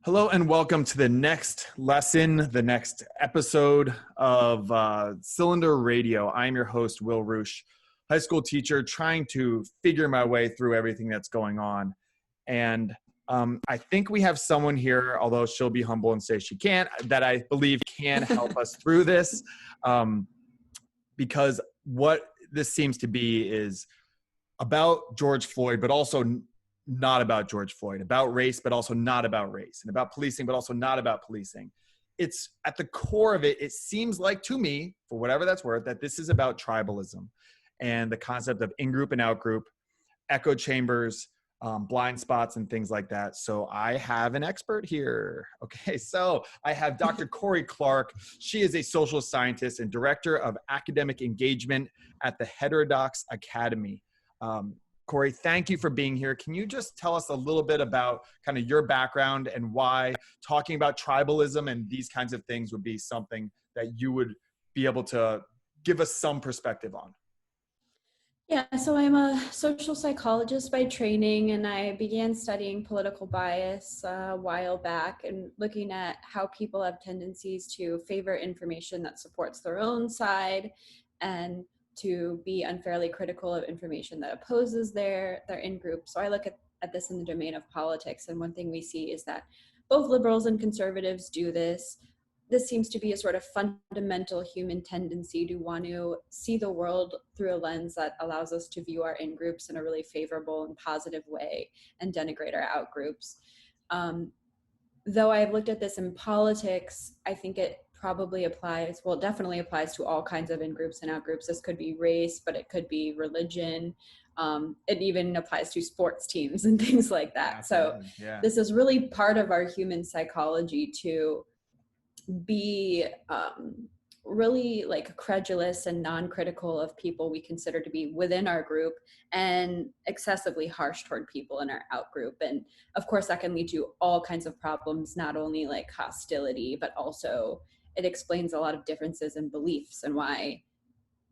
Hello and welcome to the next lesson, the next episode of Cylinder Radio. I'm your host, Will Roosh, high school teacher, trying to figure my way through everything that's going on. And I think we have someone here, although she'll be humble and say she can't, that I believe can help us through this. Because what this seems to be is about George Floyd, but also not about George Floyd, about race, but also not about race, and about policing, but also not about policing. It's at the core of it. It seems like to me, for whatever that's worth, that this is about tribalism and the concept of in-group and out-group, echo chambers, blind spots, and things like that. So I have an expert here. Okay, so I have Dr. Cory Clark. She is a social scientist and director of academic engagement at the Heterodox Academy. Cory, thank you for being here. Can you just tell us a little bit about kind of your background and why talking about tribalism and these kinds of things would be something that you would be able to give us some perspective on? Yeah, so I'm a social psychologist by training, and I began studying political bias a while back and looking at how people have tendencies to favor information that supports their own side and to be unfairly critical of information that opposes their in-group. So I look at this in the domain of politics, and one thing we see is that both liberals and conservatives do this. This seems to be a sort of fundamental human tendency to want to see the world through a lens that allows us to view our in-groups in a really favorable and positive way and denigrate our out-groups. Though I've looked at this in politics, I think it probably applies, well, it definitely applies to all kinds of in-groups and out-groups. This could be race, but it could be religion. It even applies to sports teams and things like that. Absolutely. So Yeah. this is really part of our human psychology to be really like credulous and non-critical of people we consider to be within our group and excessively harsh toward people in our out group. And of course that can lead to all kinds of problems, not only like hostility, but also it explains a lot of differences in beliefs and why,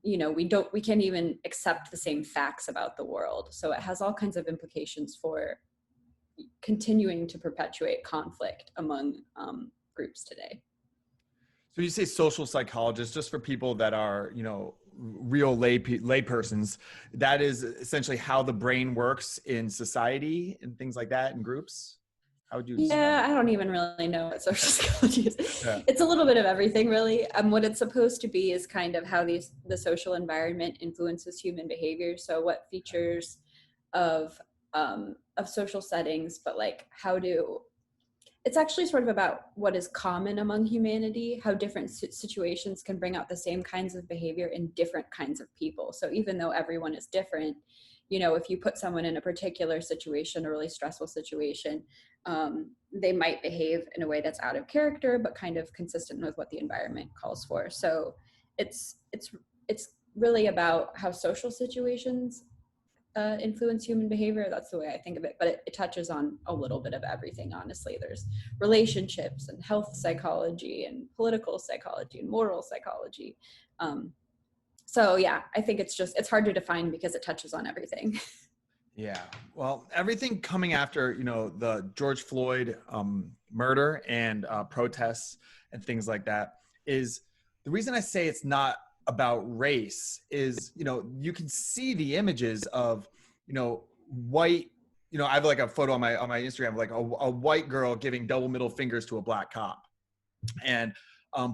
you know, we can't even accept the same facts about the world. So it has all kinds of implications for continuing to perpetuate conflict among groups today. So you say social psychologists, just for people that are, real lay persons, that is essentially how the brain works in society and things like that in groups? How would you describe Yeah, I don't even really know what social psychology is. Yeah. It's a little bit of everything, really. What it's supposed to be is kind of how the social environment influences human behavior. So what features of social settings, but like it's actually sort of about what is common among humanity, how different situations can bring out the same kinds of behavior in different kinds of people. So even though everyone is different, if you put someone in a particular situation, a really stressful situation, they might behave in a way that's out of character, but kind of consistent with what the environment calls for. So it's really about how social situations influence human behavior. That's the way I think of it, but it touches on a little bit of everything, honestly. There's relationships and health psychology and political psychology and moral psychology. So yeah, I think it's hard to define because it touches on everything. Yeah. Well, everything coming after, the George Floyd murder and protests and things like that is the reason I say it's not about race is, you can see the images of, white, I have like a photo on my Instagram, like a white girl giving double middle fingers to a black cop, and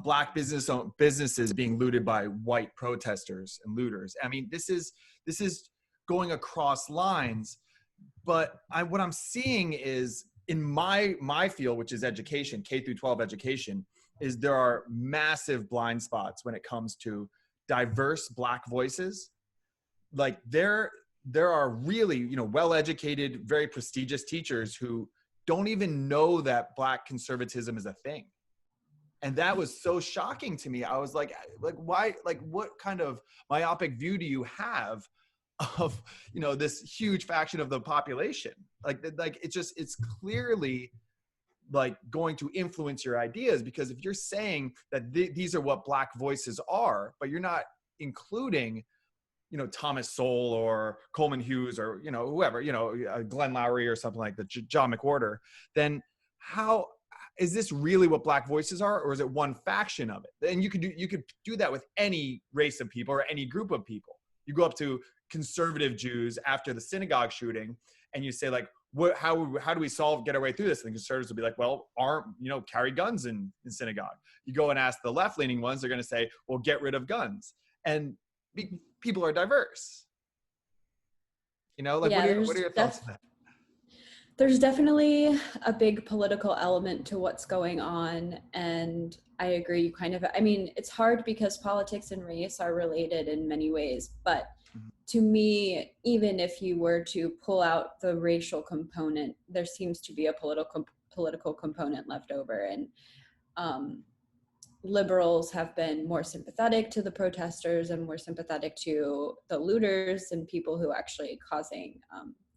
black businesses being looted by white protesters and looters. I mean, this is going across lines, but what I'm seeing is in my field, which is education, K through 12 education, is there are massive blind spots when it comes to diverse black voices. Like there are really, well-educated, very prestigious teachers who don't even know that black conservatism is a thing. And that was so shocking to me. I was like, why, like, what kind of myopic view do you have of, this huge faction of the population? Like it's clearly like going to influence your ideas, because if you're saying that these are what black voices are, but you're not including, Thomas Sowell or Coleman Hughes or, whoever, Glenn Lowry or something like that, John McWhorter, then how is this really what Black voices are, or is it one faction of it? And you could do that with any race of people or any group of people. You go up to conservative Jews after the synagogue shooting, and you say, like, how do we get our way through this? And the conservatives will be like, well, carry guns in synagogue. You go and ask the left-leaning ones, they're going to say, well, get rid of guns. And people are diverse. What are your thoughts on that? There's definitely a big political element to what's going on. And I agree, it's hard because politics and race are related in many ways. But to me, even if you were to pull out the racial component, there seems to be a political component left over. And liberals have been more sympathetic to the protesters and more sympathetic to the looters and people who are actually causing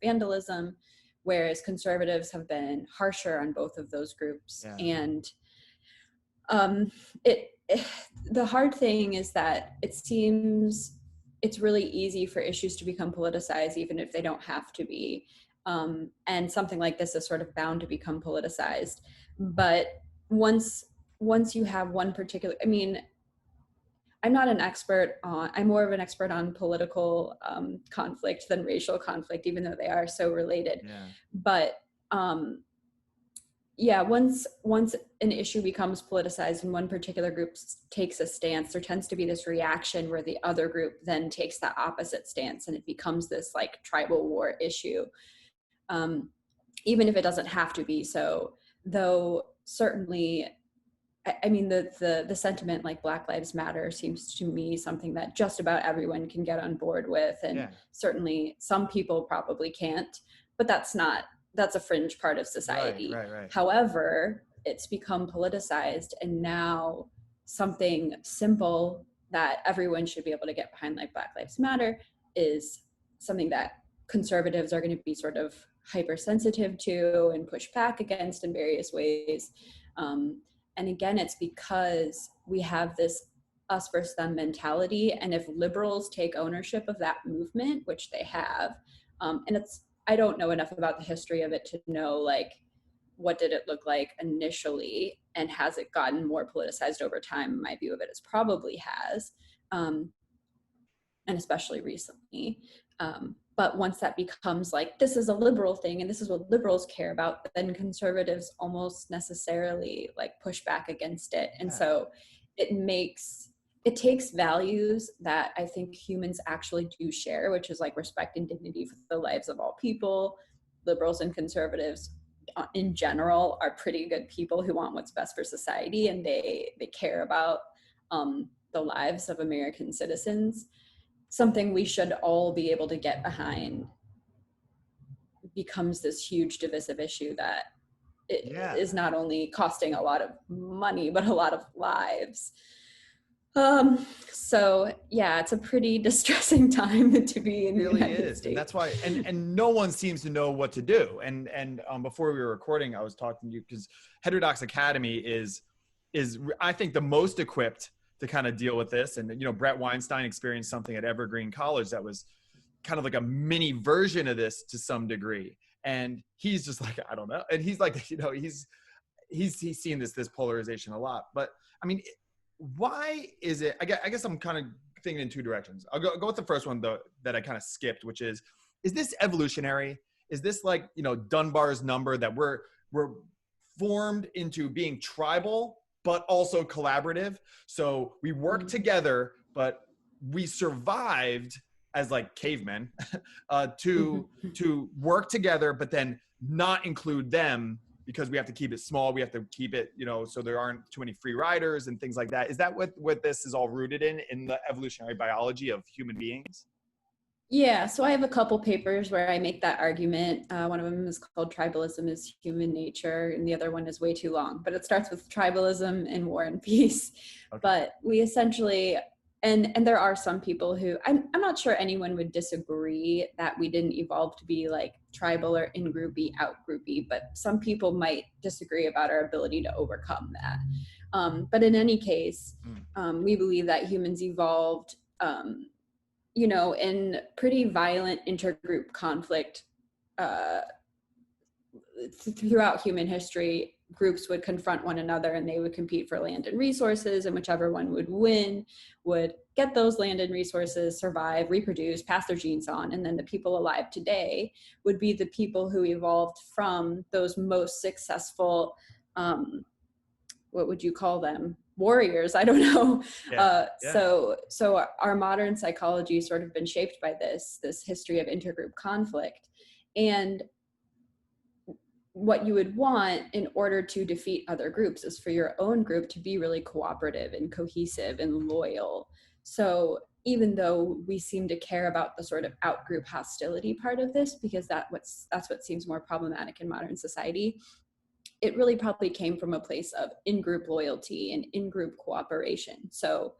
vandalism, whereas conservatives have been harsher on both of those groups. Yeah. And the hard thing is that it seems it's really easy for issues to become politicized, even if they don't have to be. And something like this is sort of bound to become politicized. But once you have one particular, I'm not an expert I'm more of an expert on political conflict than racial conflict, even though they are so related. Yeah. But once an issue becomes politicized and one particular group takes a stance, there tends to be this reaction where the other group then takes the opposite stance, and it becomes this like tribal war issue, even if it doesn't have to be so. Though certainly, the sentiment like Black Lives Matter seems to me something that just about everyone can get on board with, and certainly some people probably can't, but that's a fringe part of society. Right. However, it's become politicized, and now something simple that everyone should be able to get behind, like Black Lives Matter, is something that conservatives are going to be sort of hypersensitive to and push back against in various ways. And again, it's because we have this us versus them mentality. And if liberals take ownership of that movement, which they have, I don't know enough about the history of it to know, like, what did it look like initially, and has it gotten more politicized over time? My view of it is probably has, and especially recently. But once that becomes like, this is a liberal thing and this is what liberals care about, then conservatives almost necessarily like push back against it. And so it takes values that I think humans actually do share, which is like respect and dignity for the lives of all people. Liberals and conservatives in general are pretty good people who want what's best for society, and they care about the lives of American citizens. Something we should all be able to get behind becomes this huge divisive issue that is not only costing a lot of money, but a lot of lives. So it's a pretty distressing time to be in the United States. And that's why, and no one seems to know what to do. And before we were recording, I was talking to you because Heterodox Academy is I think the most equipped to kind of deal with this. And, Brett Weinstein experienced something at Evergreen College that was kind of like a mini version of this to some degree. And he's just like, I don't know. And he's like, he's seen this polarization a lot. But why is it, I guess I'm kind of thinking in two directions. I'll go with the first one though, that I kind of skipped, which is this evolutionary? Is this like, Dunbar's number that we're formed into being tribal, but also collaborative? So we work together, but we survived as like cavemen to work together, but then not include them because we have to keep it small. We have to keep it, so there aren't too many free riders and things like that. Is that what this is all rooted in the evolutionary biology of human beings? Yeah, so I have a couple papers where I make that argument. One of them is called Tribalism is Human Nature, and the other one is way too long, but it starts with tribalism and war and peace. Okay. But we essentially, and there are some people who, I'm not sure anyone would disagree that we didn't evolve to be like tribal or in-groupy, out-groupy, but some people might disagree about our ability to overcome that. But in any case, we believe that humans evolved in pretty violent intergroup conflict throughout human history groups would confront one another and they would compete for land and resources, and whichever one would win would get those land and resources, survive, reproduce, pass their genes on. And then the people alive today would be the people who evolved from those most successful, what would you call them? Warriors, I don't know. So our modern psychology has sort of been shaped by this history of intergroup conflict. And what you would want in order to defeat other groups is for your own group to be really cooperative and cohesive and loyal. So even though we seem to care about the sort of outgroup hostility part of this, because that's what seems more problematic in modern society, it really probably came from a place of in-group loyalty and in-group cooperation. So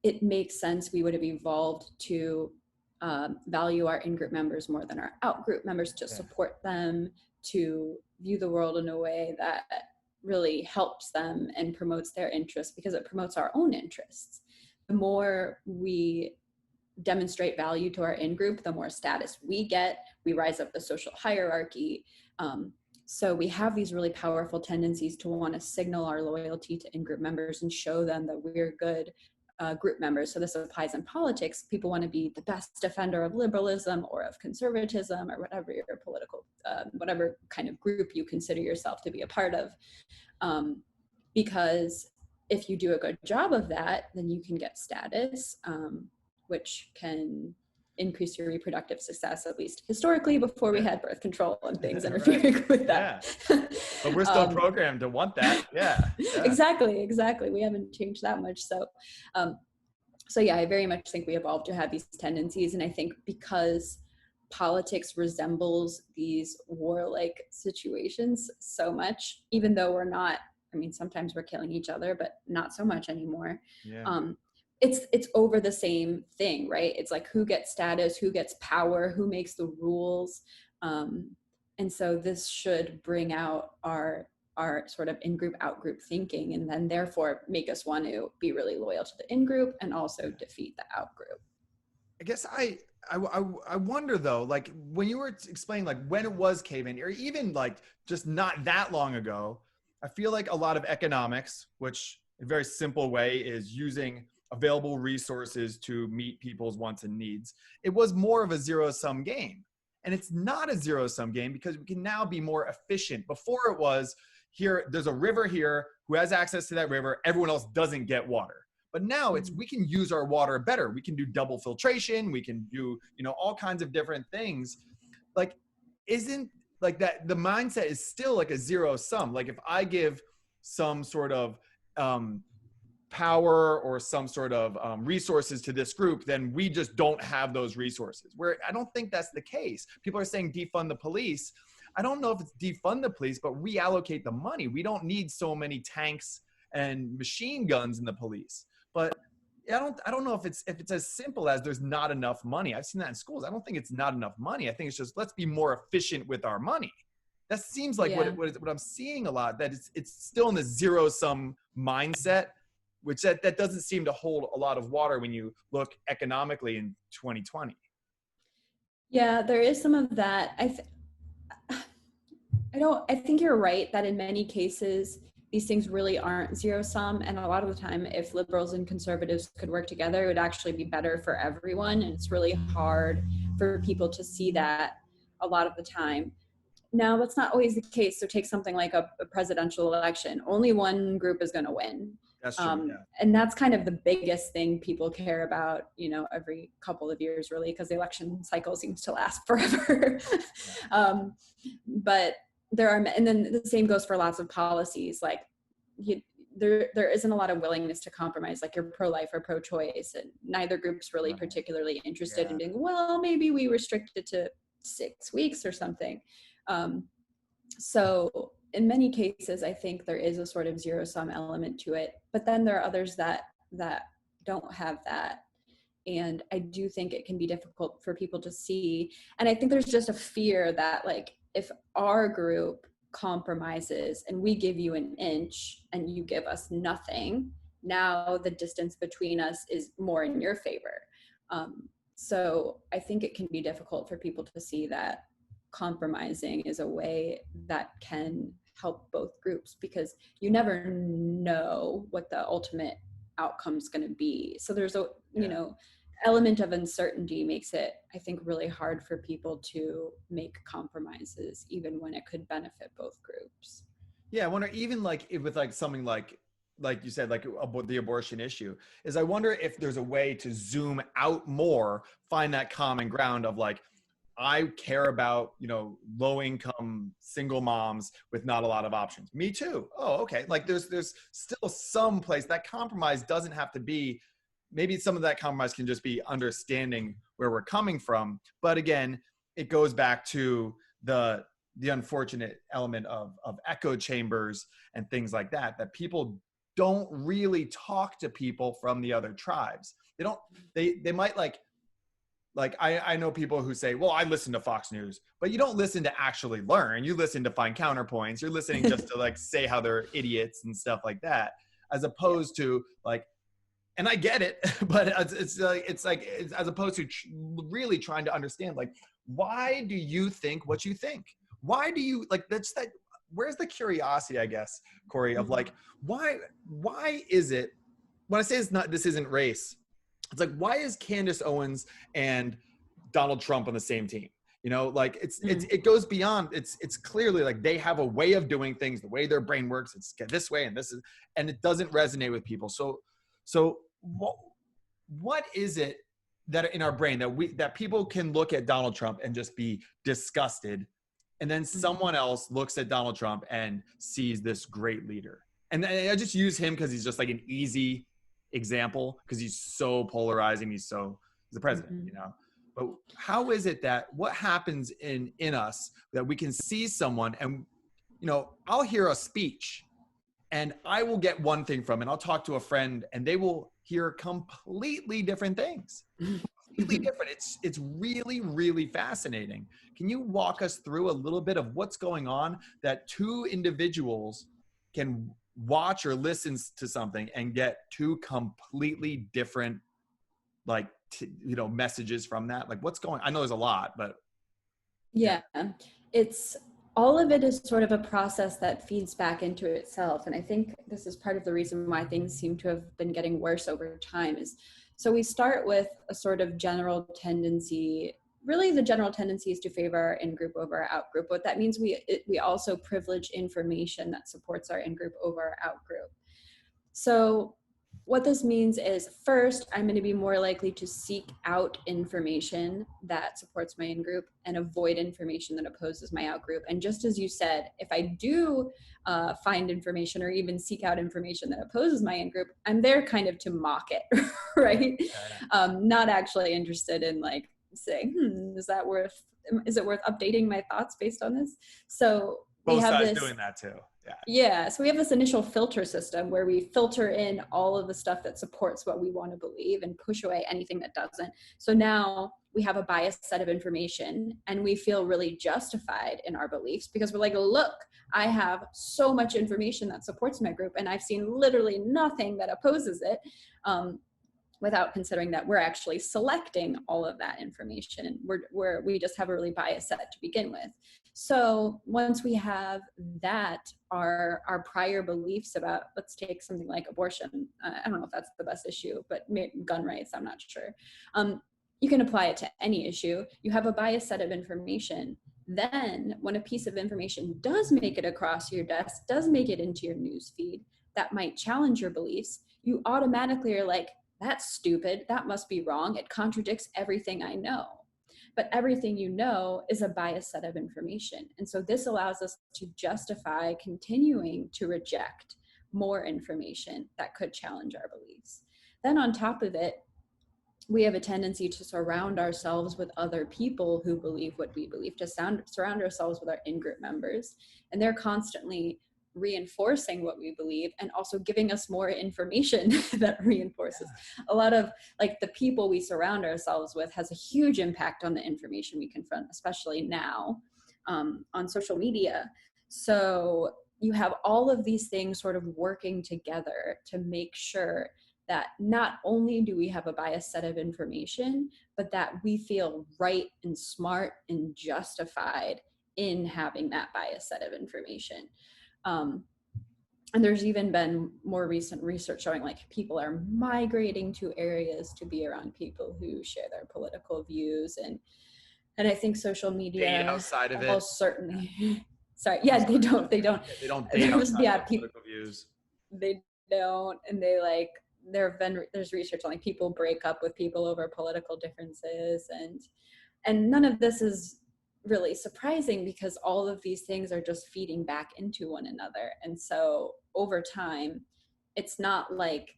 it makes sense we would have evolved to value our in-group members more than our out-group members, to support them, to view the world in a way that really helps them and promotes their interests, because it promotes our own interests. The more we demonstrate value to our in-group, the more status we get. We rise up the social hierarchy. So we have these really powerful tendencies to want to signal our loyalty to in-group members and show them that we're good group members. So this applies in politics. People want to be the best defender of liberalism or of conservatism or whatever your political, whatever kind of group you consider yourself to be a part of. Because if you do a good job of that, then you can get status, which can increase your reproductive success, at least historically, before we had birth control and things interfering with that. But we're still programmed to want that. Exactly. We haven't changed that much. So I very much think we evolved to have these tendencies. And I think because politics resembles these warlike situations so much, even though we're not, I mean, sometimes we're killing each other, but not so much anymore. It's over the same thing, right? It's like who gets status, who gets power, who makes the rules. And so this should bring out our sort of in-group, out-group thinking, and then therefore make us want to be really loyal to the in-group and also defeat the out-group. I guess I wonder though, like when you were explaining like when it was cave-in, or even like just not that long ago, I feel like a lot of economics, which in a very simple way is using available resources to meet people's wants and needs, it was more of a zero-sum game. And it's not a zero-sum game because we can now be more efficient. Before it was, here, there's a river here, who has access to that river, everyone else doesn't get water. But now it's, we can use our water better. We can do double filtration, we can do, all kinds of different things. Like, isn't like that, the mindset is still like a zero-sum. Like if I give some sort of power or some sort of resources to this group, then we just don't have those resources. Where I don't think that's the case. People are saying defund the police. I don't know if it's defund the police, but reallocate the money. We don't need so many tanks and machine guns in the police. But I don't know if it's as simple as there's not enough money. I've seen that in schools. I don't think it's not enough money. I think it's just, let's be more efficient with our money. That seems like what I'm seeing a lot, that it's still in the zero-sum mindset, which that doesn't seem to hold a lot of water when you look economically in 2020. Yeah, there is some of that. I think you're right that in many cases, these things really aren't zero-sum. And a lot of the time, if liberals and conservatives could work together, it would actually be better for everyone. And it's really hard for people to see that a lot of the time. Now, that's not always the case. So take something like a presidential election. Only one group is going to win. That's true, And that's kind of the biggest thing people care about, every couple of years, really, because the election cycle seems to last forever. But there are, and then the same goes for lots of policies. Like there isn't a lot of willingness to compromise, like you're pro-life or pro-choice, and neither group's really particularly interested in doing, well, maybe we restrict it to 6 weeks or something. So in many cases, I think there is a sort of zero-sum element to it, but then there are others that don't have that. And I do think it can be difficult for people to see. And I think there's just a fear that, like, if our group compromises and we give you an inch and you give us nothing, now the distance between us is more in your favor. So I think it can be difficult for people to see that compromising is a way that can help both groups, because you never know what the ultimate outcome is going to be. So there's a, you know, element of uncertainty makes it, I think, really hard for people to make compromises, even when it could benefit both groups. Yeah, I wonder, even like with like something like you said, like the abortion issue, is I wonder if there's a way to zoom out more, find that common ground of like, I care about, you know, low income single moms with not a lot of options. Me too. Oh, okay. Like there's still some place that compromise doesn't have to be, maybe some of that compromise can just be understanding where we're coming from. But again, it goes back to the unfortunate element of echo chambers and things like that, that people don't really talk to people from the other tribes. They don't, they might like I know people who say, well, I listen to Fox News, but you don't listen to actually learn. You listen to find counterpoints. You're listening just to like say how they're idiots and stuff like that, as opposed to like, and I get it, but it's as opposed to really trying to understand, like, why do you think what you think? Why do you like, that's that, where's the curiosity, I guess, Cory, of like, why is it, when I say it's not, this isn't race, it's like, why is Candace Owens and Donald Trump on the same team? You know, like it goes beyond, it's clearly like they have a way of doing things, the way their brain works, it's this way and this is, and it doesn't resonate with people. So what is it that in our brain that people can look at Donald Trump and just be disgusted, and then someone else looks at Donald Trump and sees this great leader? And I just use him because he's just like an easy example, because he's so polarizing. He's the president, you know. But how is it that, what happens in us that we can see someone and, you know, I'll hear a speech and I will get one thing from it. I'll talk to a friend and they will hear completely different things. Completely different. It's really, really fascinating. Can you walk us through a little bit of what's going on, that two individuals can watch or listen to something and get two completely different, like, you know, messages from that? Like, what's going, I know there's a lot, but yeah, it's, all of it is sort of a process that feeds back into itself. And I think this is part of the reason why things seem to have been getting worse over time, is, so we start with a sort of general tendency. Really, the general tendency is to favor our in-group over our out-group. What that means, we also privilege information that supports our in-group over our out-group. So what this means is, first, I'm going to be more likely to seek out information that supports my in-group and avoid information that opposes my out-group. And just as you said, if I do find information or even seek out information that opposes my in-group, I'm there kind of to mock it, right? Not actually interested in like saying, is it worth updating my thoughts based on this? So both sides doing that too. Yeah, so we have this initial filter system where we filter in all of the stuff that supports what we want to believe and push away anything that doesn't. So now we have a biased set of information and we feel really justified in our beliefs, because we're like, look, I have so much information that supports my group and I've seen literally nothing that opposes it. Without considering that we're actually selecting all of that information, and we just have a really biased set to begin with. So once we have that, our prior beliefs about, let's take something like abortion. I don't know if that's the best issue, but gun rights, I'm not sure. You can apply it to any issue. You have a biased set of information. Then when a piece of information does make it across your desk, does make it into your news feed, that might challenge your beliefs, you automatically are like, that's stupid, that must be wrong, it contradicts everything I know. But everything you know is a biased set of information. And so this allows us to justify continuing to reject more information that could challenge our beliefs. Then on top of it, we have a tendency to surround ourselves with other people who believe what we believe, to surround ourselves with our in-group members. And they're constantly reinforcing what we believe and also giving us more information that reinforces. A lot of like the people we surround ourselves with has a huge impact on the information we confront, especially now on social media. So you have all of these things sort of working together to make sure that not only do we have a biased set of information, but that we feel right and smart and justified in having that biased set of information. And there's even been more recent research showing like people are migrating to areas to be around people who share their political views. And I think social media outside of it. almost certainly, sorry, yeah, they don't They don't date outside of political views. They don't, and they like, there's research on like people break up with people over political differences, and none of this is really surprising because all of these things are just feeding back into one another. And so over time, it's not like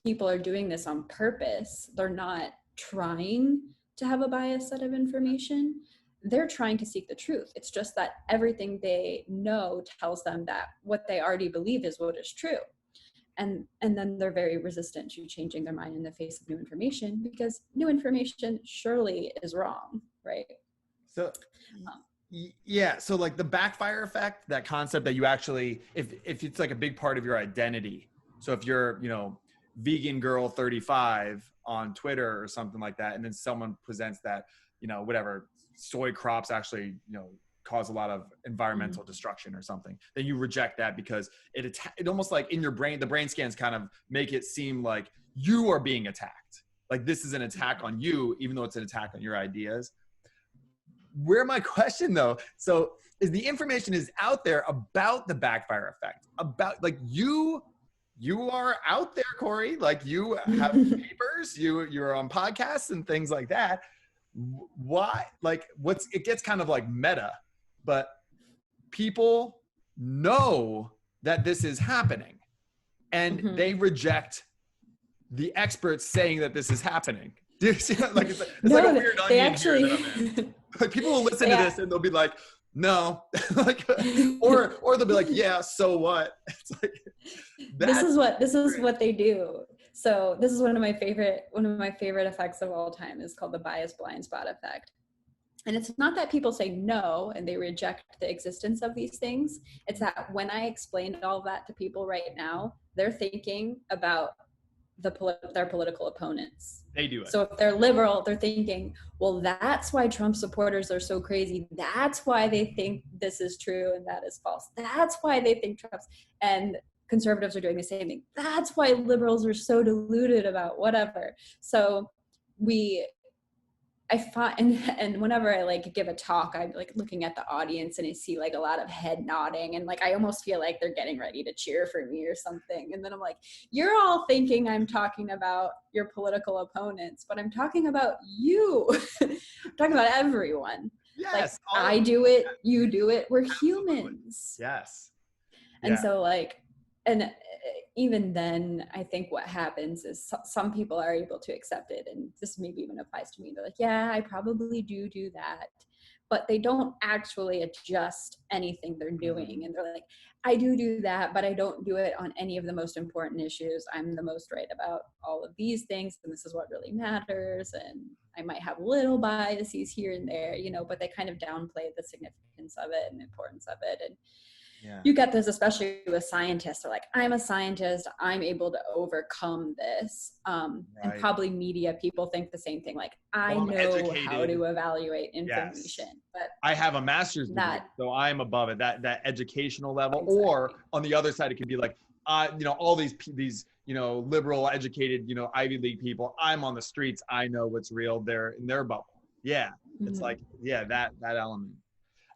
people are doing this on purpose. They're not trying to have a biased set of information. They're trying to seek the truth. It's just that everything they know tells them that what they already believe is what is true. And then they're very resistant to changing their mind in the face of new information, because new information surely is wrong, right? So yeah, so like the backfire effect, that concept that you actually, if it's like a big part of your identity. So if you're, vegan girl 35 on Twitter or something like that, and then someone presents that, whatever, soy crops actually, cause a lot of environmental destruction or something, then you reject that because it almost like in your brain, the brain scans kind of make it seem like you are being attacked. Like this is an attack on you, even though it's an attack on your ideas. Where my question though, so is the information is out there about the backfire effect, about like you are out there, Cory, like you have papers, you're on podcasts and things like that. Why? Like it gets kind of like meta, but people know that this is happening and they reject the experts saying that this is happening. Do you see that? Like it's no, like a weird they onion actually here. Like people will listen to this and they'll be like, no, like, or they'll be like, yeah, so what? It's like this is what they do. So this is one of my favorite effects of all time is called the bias blind spot effect. And it's not that people say no and they reject the existence of these things. It's that when I explained all of that to people right now, they're thinking about their political opponents. They do it. So if they're liberal, they're thinking, well, that's why Trump supporters are so crazy. That's why they think this is true and that is false. That's why they think Trump's, and conservatives are doing the same thing. That's why liberals are so deluded about whatever. So I find, and whenever I like give a talk, I'm like looking at the audience and I see like a lot of head nodding and like I almost feel like they're getting ready to cheer for me or something. And then I'm like, you're all thinking I'm talking about your political opponents, but I'm talking about you. I'm talking about everyone. Yes, like I do it, you do it. We're humans. Yes. And so like, and even then, I think what happens is some people are able to accept it. And this maybe even applies to me. They're like, yeah, I probably do that. But they don't actually adjust anything they're doing. And they're like, I do that, but I don't do it on any of the most important issues. I'm the most right about all of these things. And this is what really matters. And I might have little biases here and there, but they kind of downplay the significance of it and the importance of it. And you get this, especially with scientists. They're like, I'm a scientist. I'm able to overcome this. And probably media people think the same thing. Like, I know how to evaluate information. But I have a master's degree, so I'm above it. That educational level. Exactly. Or on the other side, it could be like, all these liberal, educated, Ivy League people. I'm on the streets. I know what's real. They're in their bubble. Yeah, it's like that element.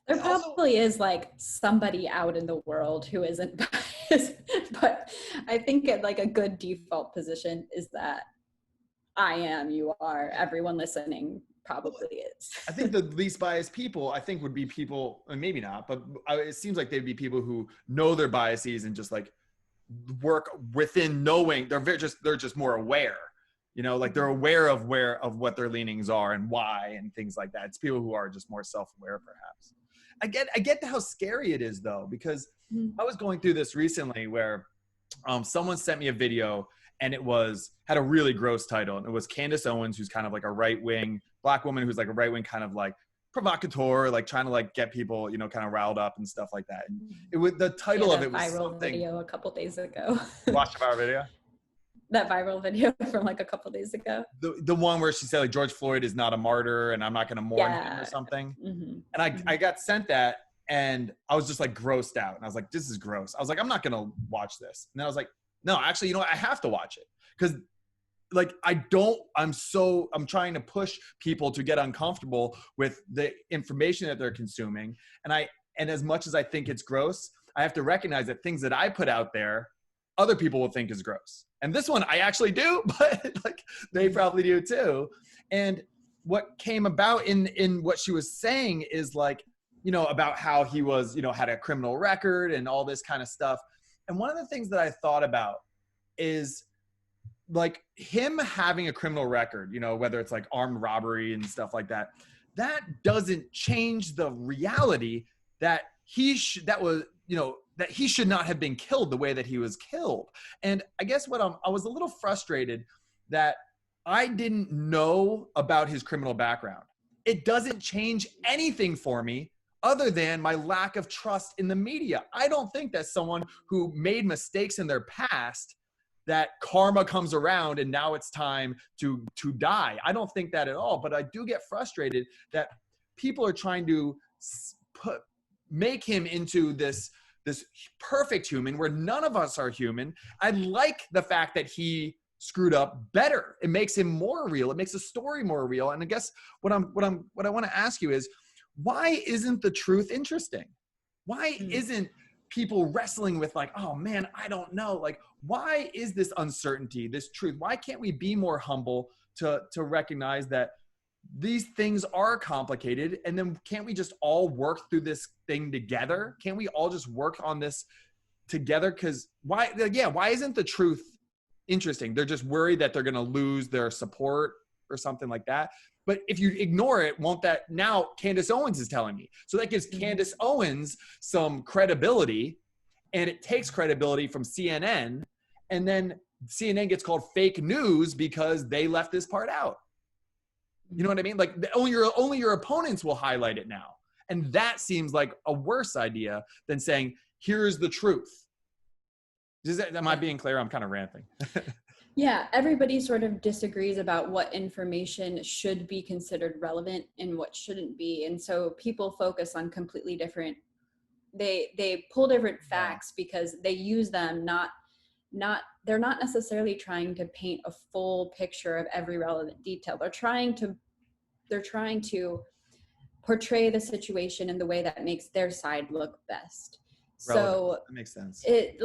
There probably is like somebody out in the world who isn't biased, but I think like a good default position is that I am, you are, everyone listening probably is. I think the least biased people, would be people, and maybe not, but it seems like they'd be people who know their biases and just like work within knowing. They're just more aware. Like they're aware of what their leanings are and why and things like that. It's people who are just more self-aware, perhaps. I get how scary it is though, because I was going through this recently where someone sent me a video and it had a really gross title. And it was Candace Owens, who's kind of like a right-wing Black woman who's like a right-wing kind of like provocateur, like trying to like get people, kind of riled up and stuff like that. And it was the title of it was viral something. Video a couple days ago. Watched the viral video? That viral video from like a couple days ago. The one where she said like George Floyd is not a martyr and I'm not going to mourn him or something. And I got sent that and I was just like grossed out. And I was like, this is gross. I was like, I'm not going to watch this. And then I was like, no, actually, you know what? I have to watch it because like, I'm trying to push people to get uncomfortable with the information that they're consuming. And as much as I think it's gross, I have to recognize that things that I put out there, other people will think is gross. And this one I actually do, but like they probably do too. And what came about in what she was saying is like, you know, about how he was, you know, had a criminal record and all this kind of stuff. And one of the things that I thought about is like him having a criminal record, you know, whether it's like armed robbery and stuff like that, that doesn't change the reality that that he should not have been killed the way that he was killed. And I guess I was a little frustrated that I didn't know about his criminal background. It doesn't change anything for me other than my lack of trust in the media. I don't think that someone who made mistakes in their past, that karma comes around and now it's time to die. I don't think that at all, but I do get frustrated that people are trying to make him into this perfect human where none of us are human. I like the fact that he screwed up better. It makes him more real. It makes the story more real. And I guess what I want to ask you is, why isn't the truth interesting? Why isn't people wrestling with like, oh man, I don't know. Like, why is this uncertainty, this truth? Why can't we be more humble to recognize that these things are complicated? And then can't we just all work through this thing together? Can't we all just work on this together? Because why isn't the truth interesting? They're just worried that they're going to lose their support or something like that. But if you ignore it, won't that, now Candace Owens is telling me. So that gives Candace Owens some credibility, and it takes credibility from CNN. And then CNN gets called fake news because they left this part out. You know what I mean? Like only your opponents will highlight it now. And that seems like a worse idea than saying, here's the truth. Am I being clear? I'm kind of ranting. Yeah, everybody sort of disagrees about what information should be considered relevant and what shouldn't be. And so people focus on completely different, they pull different facts because they use them they're not necessarily trying to paint a full picture of every relevant detail. They're trying to portray the situation in the way that makes their side look best. Relevant. So that makes sense. It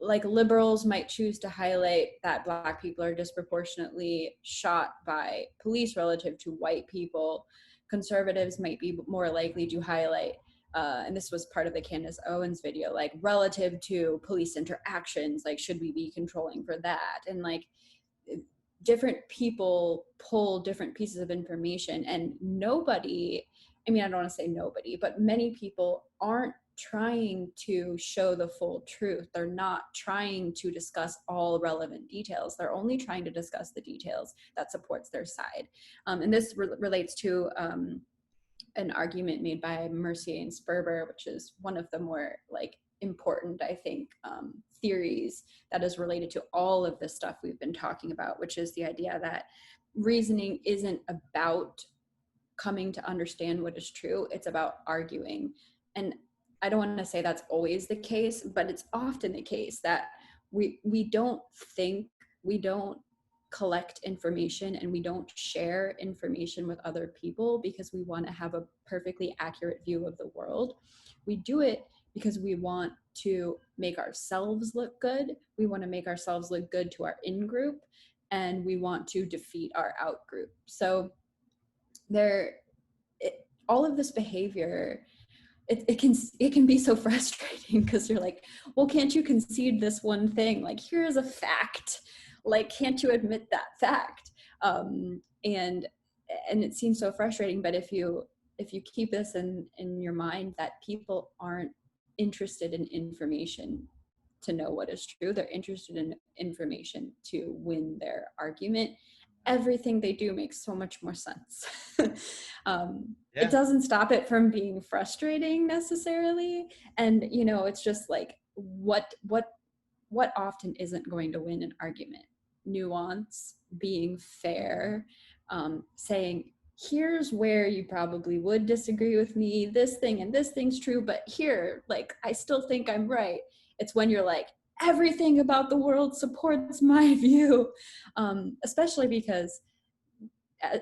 like liberals might choose to highlight that Black people are disproportionately shot by police relative to white people. Conservatives might be more likely to highlight, and this was part of the Candace Owens video, like relative to police interactions, like should we be controlling for that? And like different people pull different pieces of information, and nobody, I mean, I don't want to say nobody, but many people aren't trying to show the full truth. They're not trying to discuss all relevant details. They're only trying to discuss the details that supports their side. And this relates to an argument made by Mercier and Sperber, which is one of the more like important, I think, theories that is related to all of this stuff we've been talking about, which is the idea that reasoning isn't about coming to understand what is true. It's about arguing. And I don't want to say that's always the case, but it's often the case that we don't think, we don't collect information, and we don't share information with other people because we want to have a perfectly accurate view of the world. We do it because we want to make ourselves look good. We want to make ourselves look good to our in-group, and we want to defeat our out-group. So all of this behavior, it can be so frustrating because you're like, well, can't you concede this one thing? Like, here's a fact. Like, can't you admit that fact? And it seems so frustrating. But if you keep this in your mind, that people aren't interested in information to know what is true, they're interested in information to win their argument, everything they do makes so much more sense. It doesn't stop it from being frustrating necessarily. And, you know, it's just like, what often isn't going to win an argument? Nuance, being fair, saying, here's where you probably would disagree with me, this thing and this thing's true, but here, like, I still think I'm right. It's when you're like, everything about the world supports my view, especially because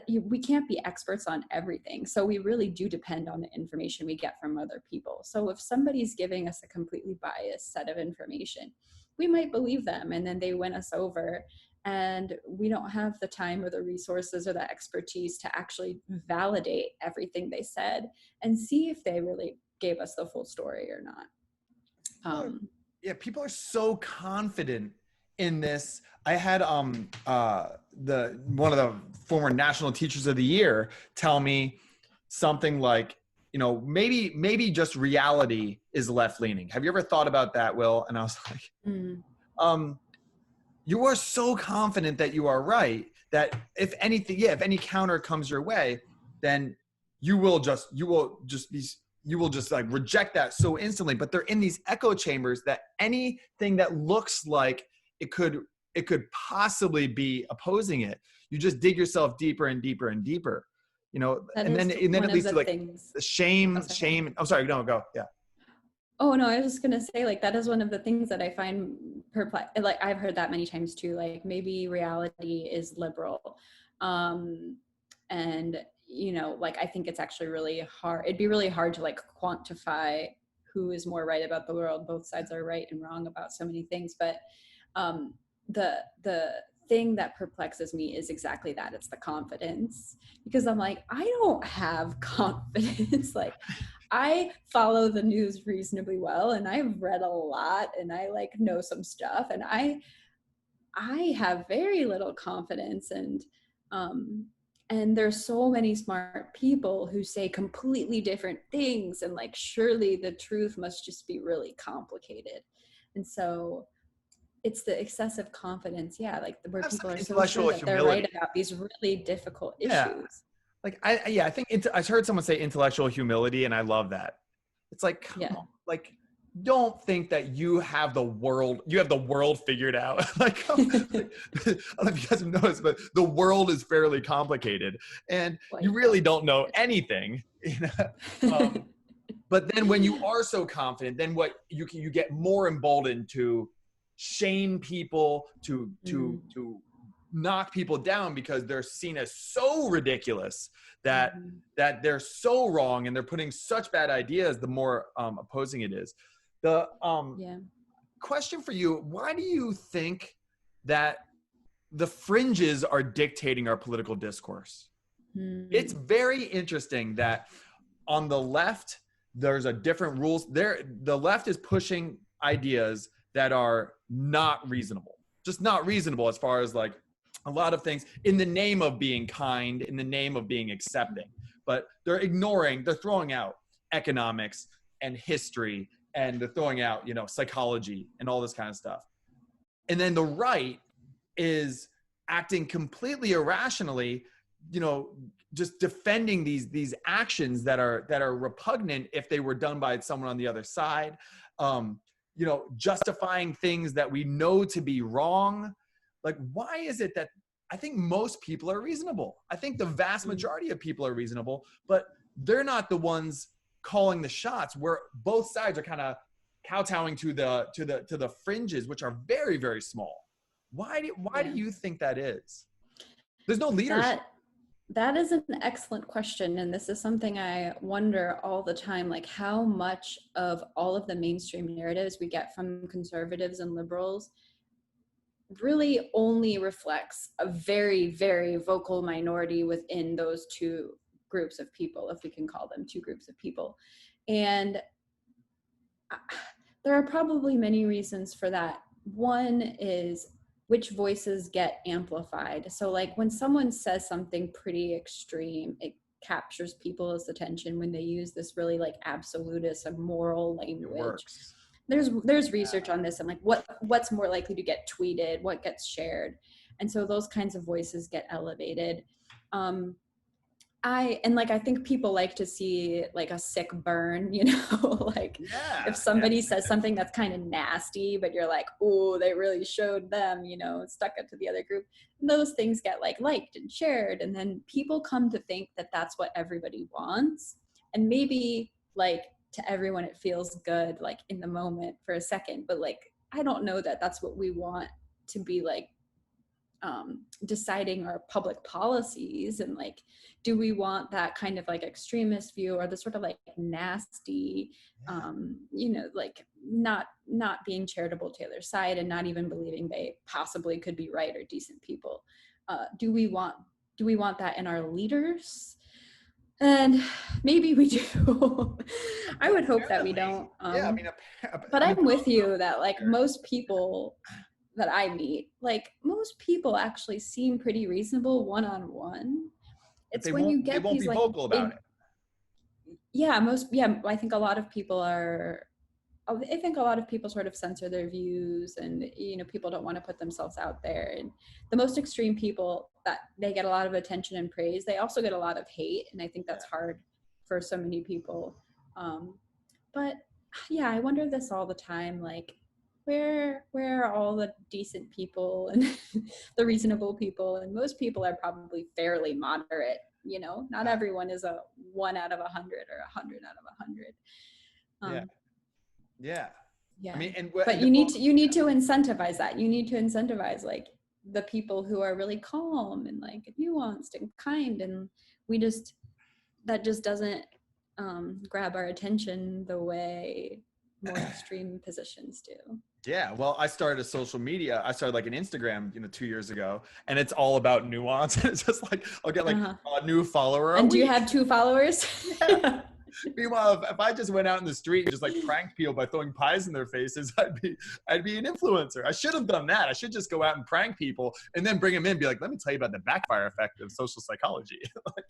we can't be experts on everything. So we really do depend on the information we get from other people. So if somebody's giving us a completely biased set of information, we might believe them and then they win us over. And we don't have the time or the resources or the expertise to actually validate everything they said and see if they really gave us the full story or not. Yeah, people are so confident in this. I had one of the former National Teachers of the Year tell me something like, you know, maybe just reality is left leaning. Have you ever thought about that, Will? And I was like, you are so confident that you are right that if anything, if any counter comes your way, then you will just like reject that so instantly. But they're in these echo chambers that anything that looks like it could possibly be opposing it, you just dig yourself deeper and deeper and deeper, you know. And then it leads to like the shame. I'm sorry, no, go. Yeah. Oh no, I was just gonna say, like, that is one of the things that I find perplex. Like, I've heard that many times too. Like, maybe reality is liberal, and you know, like, I think it's actually really hard. It'd be really hard to like quantify who is more right about the world. Both sides are right and wrong about so many things. But the thing that perplexes me is exactly that. It's the confidence, because I'm like, I don't have confidence. Like, I follow the news reasonably well and I've read a lot and I like know some stuff, and I have very little confidence, and there's so many smart people who say completely different things, and like, surely the truth must just be really complicated. And so it's the excessive confidence, like where people are so sure that they're right about these really difficult issues. Like I think I heard someone say intellectual humility, and I love that. It's like, come on, like, don't think that you have the world figured out. Like, I don't know if you guys have noticed, but the world is fairly complicated, and you really don't know anything. You know? But then when you are so confident, then what you get more emboldened to shame people, to knock people down, because they're seen as so ridiculous that they're so wrong and they're putting such bad ideas, the more opposing it is. The question for you, why do you think that the fringes are dictating our political discourse? It's very interesting that on the left, there's a different rules there. The left is pushing ideas that are not reasonable, just not reasonable, as far as like a lot of things, in the name of being kind, in the name of being accepting. But they're throwing out economics and history, and they're throwing out, you know, psychology and all this kind of stuff. And then the right is acting completely irrationally, you know, just defending these actions that are repugnant if they were done by someone on the other side, you know, justifying things that we know to be wrong. Like, why is it that I think most people are reasonable? I think the vast majority of people are reasonable, but they're not the ones calling the shots, where both sides are kind of kowtowing to the fringes, which are very, very small. Why do you think that is? There's no leadership. That is an excellent question. And this is something I wonder all the time, like how much of all of the mainstream narratives we get from conservatives and liberals really only reflects a very, very vocal minority within those two groups of people, if we can call them two groups of people. And there are probably many reasons for that. One is which voices get amplified. So like when someone says something pretty extreme, it captures people's attention when they use this really like absolutist and moral language. There's research on this and like what's more likely to get tweeted, what gets shared. And so those kinds of voices get elevated. I think people like to see like a sick burn, you know, like if Yeah. somebody says something that's kind of nasty, but you're like, oh, they really showed them, you know, stuck it to the other group. And those things get like liked and shared. And then people come to think that that's what everybody wants. And maybe like to everyone, it feels good, like in the moment for a second, but like, I don't know that that's what we want to be like deciding our public policies. And like, do we want that kind of like extremist view, or the sort of like nasty, you know, like not being charitable to the other side and not even believing they possibly could be right or decent people? Do we want that in our leaders? And maybe we do. I would hope that we don't. Yeah, But I mean, I'm with you that like most people that I meet, like most people actually seem pretty reasonable one-on-one. It's when you they get won't these be like vocal about big, it. I think a lot of people are, I think a lot of people sort of censor their views, and you know, people don't want to put themselves out there. And the most extreme people, that they get a lot of attention and praise, they also get a lot of hate, and I think that's hard for so many people. But yeah, I wonder this all the time, like where are all the decent people and the reasonable people? And most people are probably fairly moderate, you know, not everyone is a 1 out of 100 or 100 out of 100. Yeah. Yeah. I mean, But you need to incentivize that. You need to incentivize like the people who are really calm and like nuanced and kind, and that just doesn't grab our attention the way more extreme positions do. Yeah, well, I started a social media. I started like an Instagram, 2 years ago, and it's all about nuance. It's just like I'll get like a new follower a And do you week. have 2 followers? Yeah. Meanwhile, if I just went out in the street and just like pranked people by throwing pies in their faces, I'd be an influencer. I should have done that. I should just go out and prank people and then bring them in and be like, let me tell you about the backfire effect of social psychology. Like,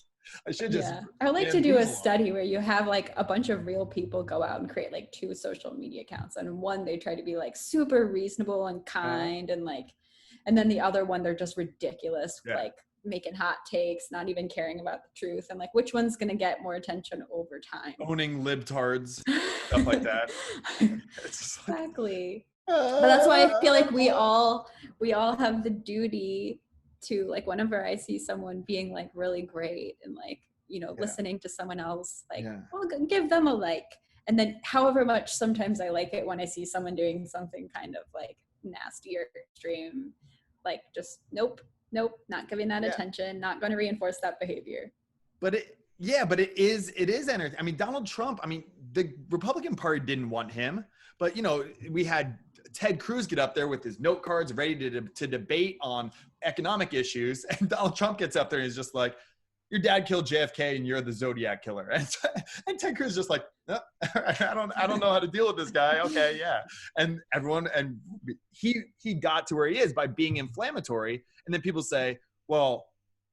I should just. Yeah. I would like to do a study where you have like a bunch of real people go out and create like 2 social media accounts, and one they try to be like super reasonable and kind, and like, and then the other one they're just ridiculous, like making hot takes, not even caring about the truth, and like which one's going to get more attention over time. Owning libtards, stuff like that. Exactly. But that's why I feel like we all have the duty to, like, whenever I see someone being like really great and like, you know, listening to someone else, like, I'll give them a like. And then however much sometimes I like it when I see someone doing something kind of like nasty or extreme, like just nope, not giving that attention, not going to reinforce that behavior. But it is entertaining. I mean, Donald Trump, I mean, the Republican Party didn't want him, but we had Ted Cruz get up there with his note cards ready to debate on economic issues, and Donald Trump gets up there and is just like, your dad killed JFK and you're the Zodiac killer. And Ted Cruz is just like, oh, I don't know how to deal with this guy. Okay, yeah. And he got to where he is by being inflammatory. And then people say, well,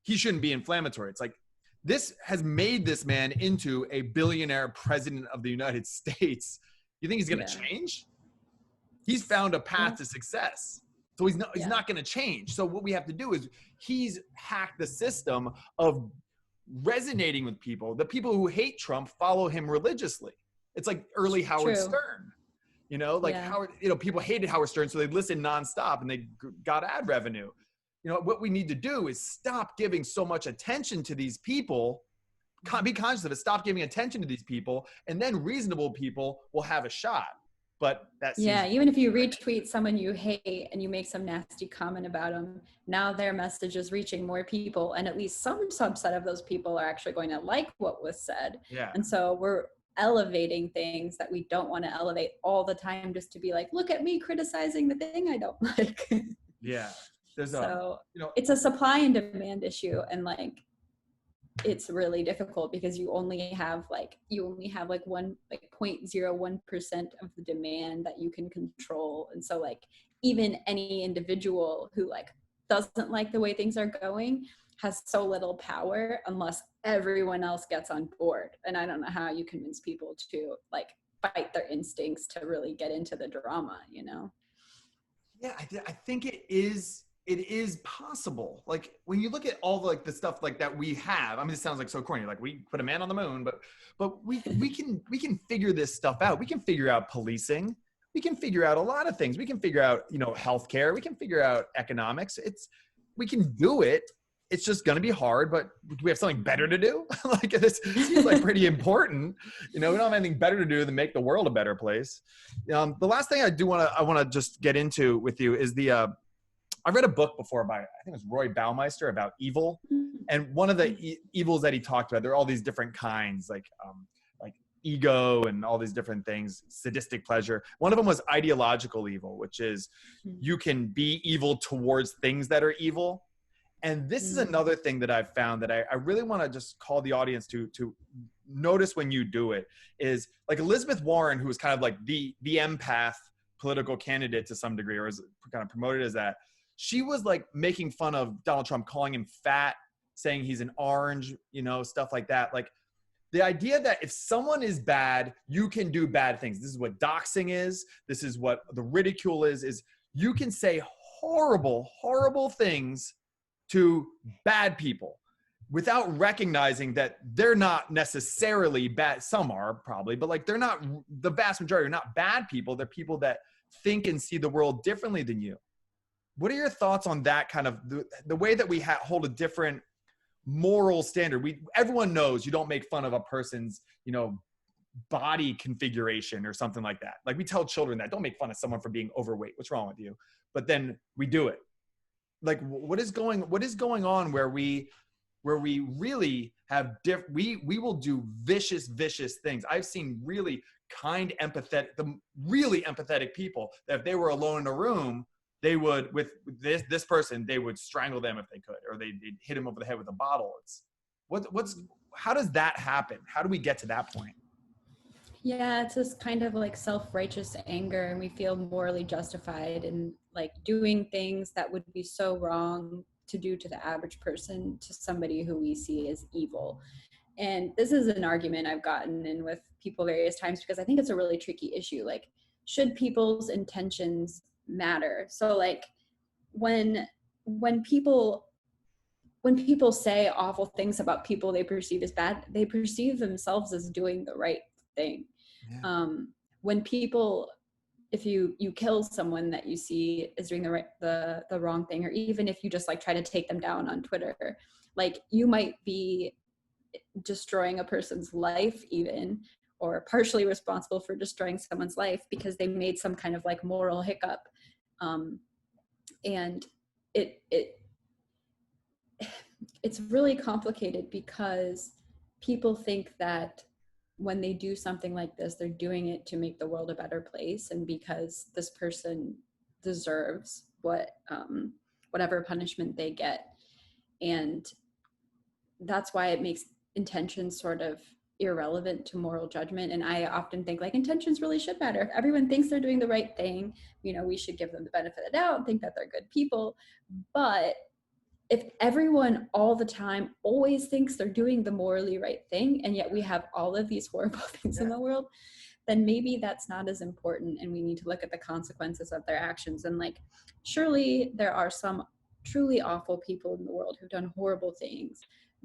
he shouldn't be inflammatory. It's like, this has made this man into a billionaire president of the United States. You think he's going to change? He's found a path to success. So he's not going to change. So what we have to do is he's hacked the system of resonating with people. The people who hate Trump follow him religiously. It's like early Howard Stern, Howard, people hated Howard Stern, so they listened nonstop and they got ad revenue. What we need to do is stop giving so much attention to these people, be conscious of it, stop giving attention to these people, and then reasonable people will have a shot. But that's even if you retweet someone you hate and you make some nasty comment about them, now their message is reaching more people, and at least some subset of those people are actually going to like what was said. And so we're elevating things that we don't want to elevate all the time, just to be like, look at me criticizing the thing I don't like. It's a supply and demand issue, and like it's really difficult because you only have like 0.01% of the demand that you can control. And so like even any individual who like doesn't like the way things are going has so little power unless everyone else gets on board. And I don't know how you convince people to like fight their instincts to really get into the drama, I think it is it is possible. Like when you look at all the, like the stuff like that we have, I mean, it sounds like so corny. Like we put a man on the moon, but we can figure this stuff out. We can figure out policing. We can figure out a lot of things. We can figure out, you know, healthcare. We can figure out economics. We can do it. It's just going to be hard, but do we have something better to do? Like this seems like pretty important. You know, we don't have anything better to do than make the world a better place. The last thing I want to just get into with you is I read a book before by, I think it was Roy Baumeister, about evil. And one of the evils that he talked about, there are all these different kinds, like ego and all these different things, sadistic pleasure. One of them was ideological evil, which is you can be evil towards things that are evil. And this is another thing that I've found that I really want to just call the audience to notice when you do it, is like Elizabeth Warren, who was kind of like the empath political candidate to some degree, or is kind of promoted as that. She was like making fun of Donald Trump, calling him fat, saying he's an orange, you know, stuff like that. Like the idea that if someone is bad, you can do bad things. This is what doxing is. This is what the ridicule is you can say horrible, horrible things to bad people without recognizing that they're not necessarily bad. Some are probably, but like they're not, the vast majority are not bad people. They're people that think and see the world differently than you. What are your thoughts on that kind of the way that we hold a different moral standard? Everyone knows you don't make fun of a person's, you know, body configuration or something like that. Like we tell children that don't make fun of someone for being overweight. What's wrong with you? But then we do it. Like what is going on where we really have we will do vicious things. I've seen really kind, really empathetic people that if they were alone in a room, they would, with this person, they would strangle them if they could, or they'd hit him over the head with a bottle. How does that happen? How do we get to that point? Yeah, it's this kind of like self-righteous anger, and we feel morally justified in like doing things that would be so wrong to do to the average person to somebody who we see as evil. And this is an argument I've gotten in with people various times because I think it's a really tricky issue. Like, should people's intentions matter? So like when people say awful things about people they perceive as bad, they perceive themselves as doing the right thing. Yeah. When people, if you kill someone that you see is doing the wrong thing, or even if you just like try to take them down on Twitter, like you might be destroying a person's life even, or partially responsible for destroying someone's life because they made some kind of like moral hiccup. And it's really complicated because people think that when they do something like this, they're doing it to make the world a better place, and because this person deserves whatever punishment they get. And that's why it makes intentions sort of irrelevant to moral judgment. And I often think like intentions really should matter. If everyone thinks they're doing the right thing, you know, we should give them the benefit of the doubt and think that they're good people. But if everyone all the time always thinks they're doing the morally right thing, and yet we have all of these horrible things in the world, then maybe that's not as important, and we need to look at the consequences of their actions. And like, surely there are some truly awful people in the world who've done horrible things,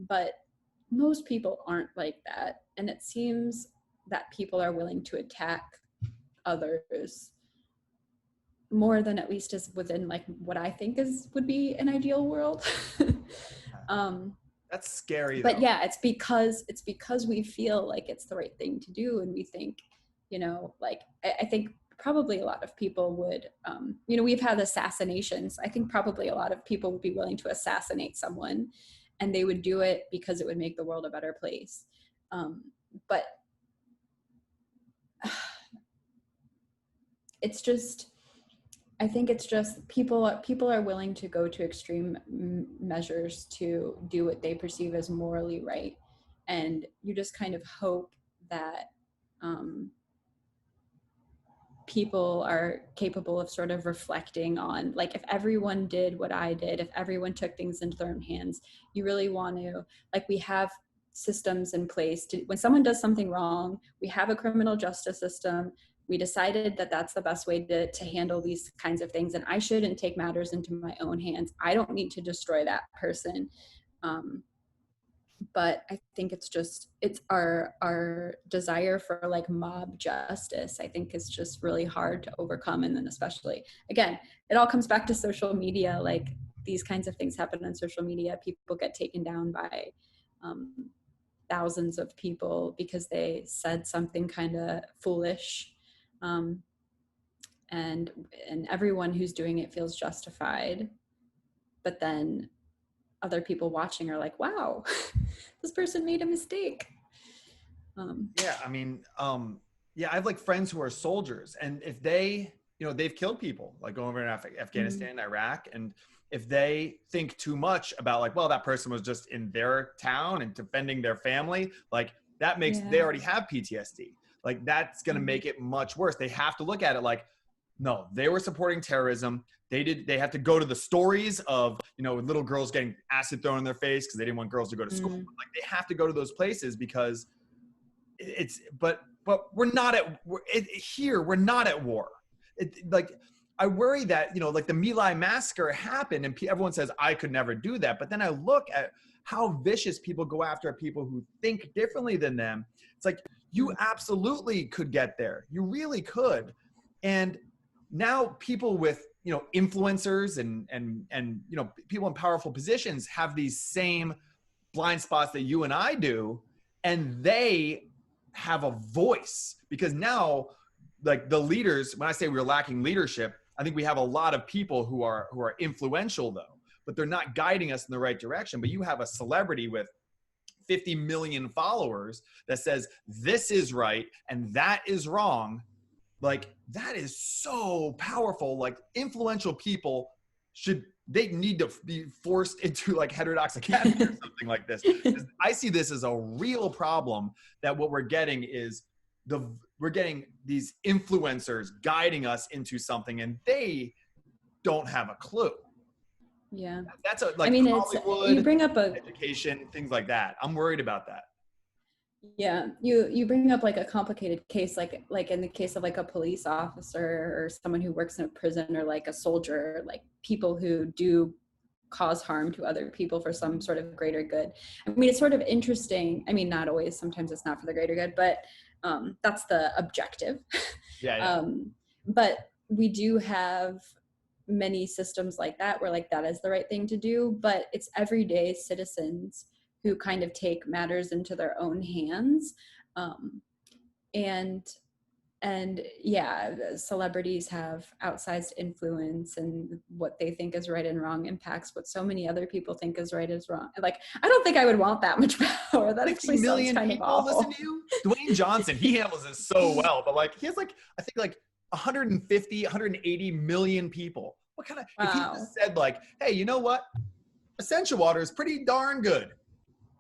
but most people aren't like that. And it seems that people are willing to attack others more than at least is within like what I think would be an ideal world. That's scary. But yeah, it's because we feel like it's the right thing to do, and we think, you know, like I think probably a lot of people would, you know, we've had assassinations. I think probably a lot of people would be willing to assassinate someone, and they would do it because it would make the world a better place. But it's just, I think it's just people are willing to go to extreme measures to do what they perceive as morally right. And you just kind of hope that people are capable of sort of reflecting on, like, if everyone did what I did, if everyone took things into their own hands, you really want to, like, we have systems in place to, when someone does something wrong, we have a criminal justice system. we decided that that's the best way to handle these kinds of things. And I shouldn't take matters into my own hands. I don't need to destroy that person. But I think it's our desire for like mob justice, I think, is just really hard to overcome. And then especially, again, it all comes back to social media. Like these kinds of things happen on social media. People get taken down by thousands of people because they said something kind of foolish. And everyone who's doing it feels justified. But then other people watching are like, wow, this person made a mistake. Yeah, I mean, yeah, I have like friends who are soldiers, and if they, they've killed people like going over in Afghanistan, Iraq, and if they think too much about like, well, that person was just in their town and defending their family, like that makes, they already have PTSD. Like that's going to make it much worse. They have to look at it like, no, they were supporting terrorism. They have to go to the stories of, little girls getting acid thrown in their face because they didn't want girls to go to school. Like they have to go to those places because but we're not at here. We're not at war. Like I worry that, like the My Lai massacre happened and everyone says, I could never do that. But then I look at how vicious people go after people who think differently than them. It's like, you absolutely could get there. You really could. And now people with, influencers and people in powerful positions have these same blind spots that you and I do. And they have a voice because now, like the leaders, when I say we're lacking leadership, I think we have a lot of people who are influential though, but they're not guiding us in the right direction. But you have a celebrity with 50 million followers that says this is right and that is wrong. Like that is so powerful. Like influential people they need to be forced into like Heterodox Academy or something like this. I see this as a real problem, that what we're getting is we're getting these influencers guiding us into something and they don't have a clue. Yeah. That's like I mean, Hollywood, you bring up education, things like that. I'm worried about that. Yeah, you bring up like a complicated case, like in the case of like a police officer or someone who works in a prison, or like a soldier, like people who do cause harm to other people for some sort of greater good. I mean, it's sort of interesting. I mean, not always, sometimes it's not for the greater good, but that's the objective. Yeah. But we do have many systems like that where like that is the right thing to do, but it's everyday citizens who kind of take matters into their own hands. And yeah, celebrities have outsized influence, and what they think is right and wrong impacts what so many other people think is right is wrong. Like, I don't think I would want that much power. That actually sounds kind of awful. Listen to you. Dwayne Johnson, he handles it so well, but like he has like, I think like 150, 180 million people. What kind of, if he just said like, hey, you know what? Essential water is pretty darn good.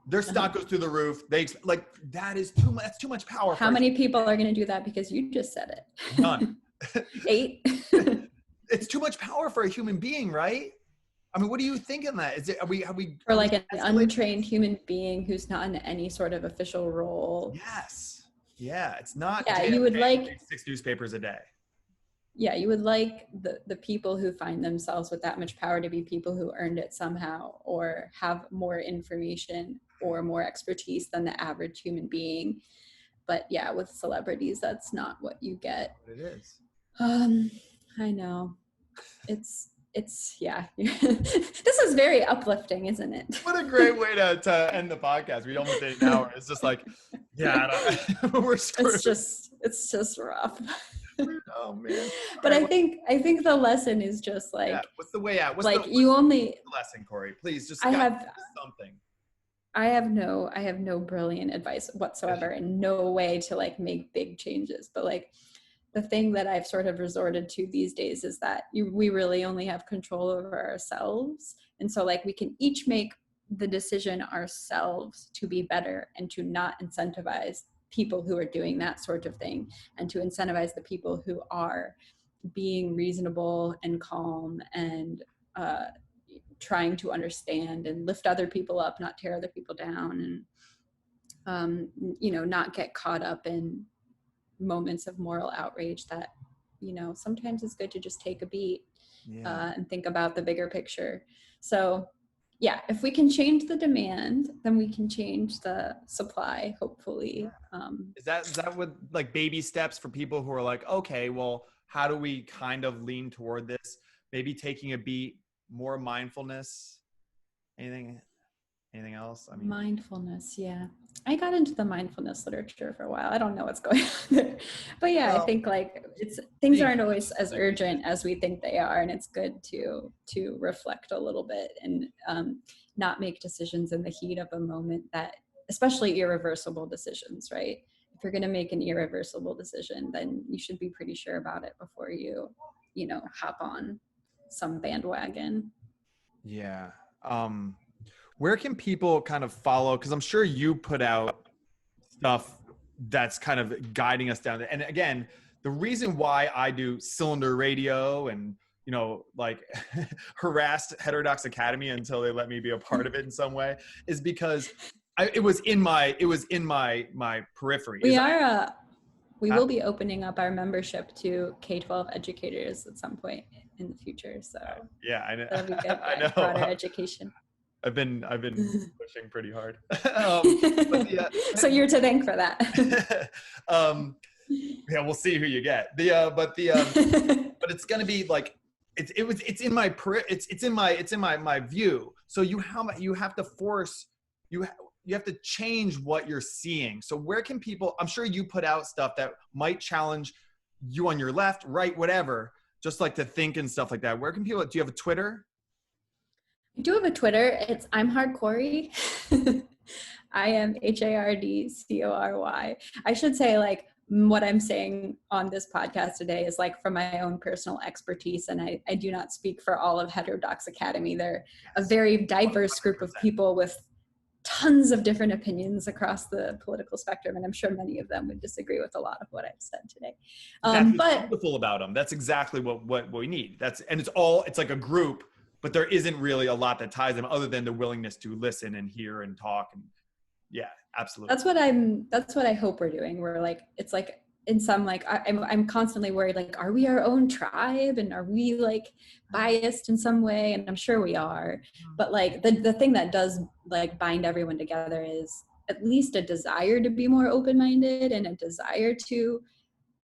Their stock goes through the roof. They like, that is too much. That's too much power. How many people are going to do that because you just said it? None. 8. It's too much power for a human being, right? I mean, what do you think in that? Is it, are we or like an untrained human being who's not in any sort of official role? Yes. Yeah. It's not. Yeah, you would like 6 newspapers a day. Yeah, you would like the people who find themselves with that much power to be people who earned it somehow, or have more information or more expertise than the average human being. But yeah, with celebrities, that's not what you get. It is. I know. It's yeah. This is very uplifting, isn't it? What a great way to end the podcast. We almost did an hour. It's just like, yeah, we're screwed. It's just rough. Oh man. But I think the lesson is just like, yeah, what's the way out? What's like the lesson, Cory? Please just something. I have no brilliant advice whatsoever, and no way to like make big changes. But like the thing that I've sort of resorted to these days is that we really only have control over ourselves. And so like we can each make the decision ourselves to be better and to not incentivize people who are doing that sort of thing, and to incentivize the people who are being reasonable and calm and trying to understand and lift other people up, not tear other people down, and not get caught up in moments of moral outrage that, you know, sometimes it's good to just take a beat and think about the bigger picture. So yeah, if we can change the demand, then we can change the supply, hopefully. Is that what, like, baby steps for people who are like, okay, well, how do we kind of lean toward this? Maybe taking a beat, more mindfulness, anything else? I mean, mindfulness, yeah. I got into the mindfulness literature for a while. I don't know what's going on there. But yeah, I think like things aren't always as urgent as we think they are, and it's good to reflect a little bit and not make decisions in the heat of a moment, that especially irreversible decisions, right? If you're going to make an irreversible decision, then you should be pretty sure about it before you know, hop on some bandwagon. yeah. Where can people kind of follow? Because I'm sure you put out stuff that's kind of guiding us down there. And again, the reason why I do Cylinder Radio and, you know, like harassed Heterodox Academy until they let me be a part of it in some way is because it was in my periphery. We will be opening up our membership to K-12 educators at some point in the future. So yeah, I know. That'll be good. I know. Broader education. I've been pushing pretty hard. So you're to thank for that. Yeah, we'll see who you get. But it's gonna be like it's in my view. So you have to force you have to change what you're seeing. So where can people? I'm sure you put out stuff that might challenge you on your left, right, whatever. Just like to think and stuff like that. Where can people? Do you have a Twitter? I do have a Twitter. It's I'm Hard Cory. I am HARDCORY. I should say, like, what I'm saying on this podcast today is like from my own personal expertise, and I do not speak for all of Heterodox Academy. They're a very diverse group of people with tons of different opinions across the political spectrum, and I'm sure many of them would disagree with a lot of what I've said today. That's what's beautiful about them. That's exactly what we need. It's like a group, but there isn't really a lot that ties them other than the willingness to listen and hear and talk. And yeah, absolutely. That's what I hope we're doing. We're like, it's like in some, like, I'm constantly worried, like, are we our own tribe? And are we like biased in some way? And I'm sure we are, but like the thing that does like bind everyone together is at least a desire to be more open-minded and a desire to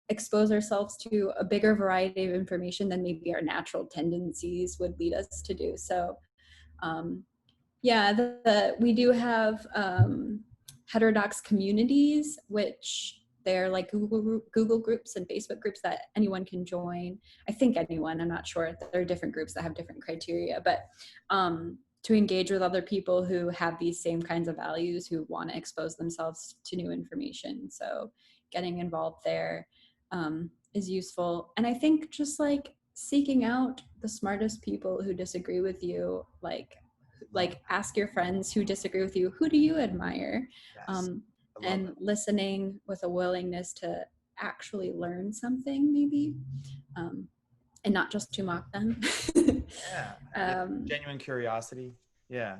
expose ourselves to a bigger variety of information than maybe our natural tendencies would lead us to do. So we do have heterodox communities, which they're like Google groups and Facebook groups that anyone can join. I think anyone, I'm not sure. There are different groups that have different criteria, but to engage with other people who have these same kinds of values, who want to expose themselves to new information. So getting involved there is useful. And I think just like seeking out the smartest people who disagree with you, like ask your friends who disagree with you, who do you admire? Yes. And listening with a willingness to actually learn something, maybe, and not just to mock them. Genuine curiosity. Yeah.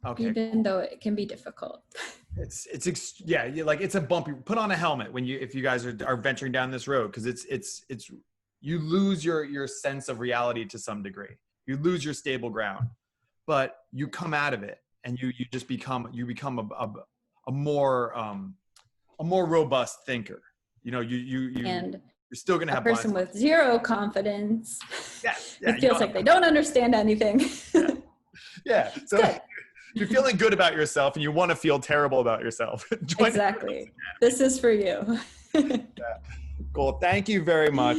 Okay. Even though it can be difficult. It's a bumpy. Put on a helmet if you guys are venturing down this road, because it's you lose your sense of reality to some degree. You lose your stable ground, but you come out of it and you just become a more robust thinker. You know, you're still going to have a person with zero confidence. It feels like they don't understand anything. Yeah. So you're feeling good about yourself and you want to feel terrible about yourself. Exactly. This is for you. Cool. Thank you very much.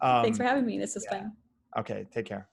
Thanks for having me. This was fun. Okay. Take care.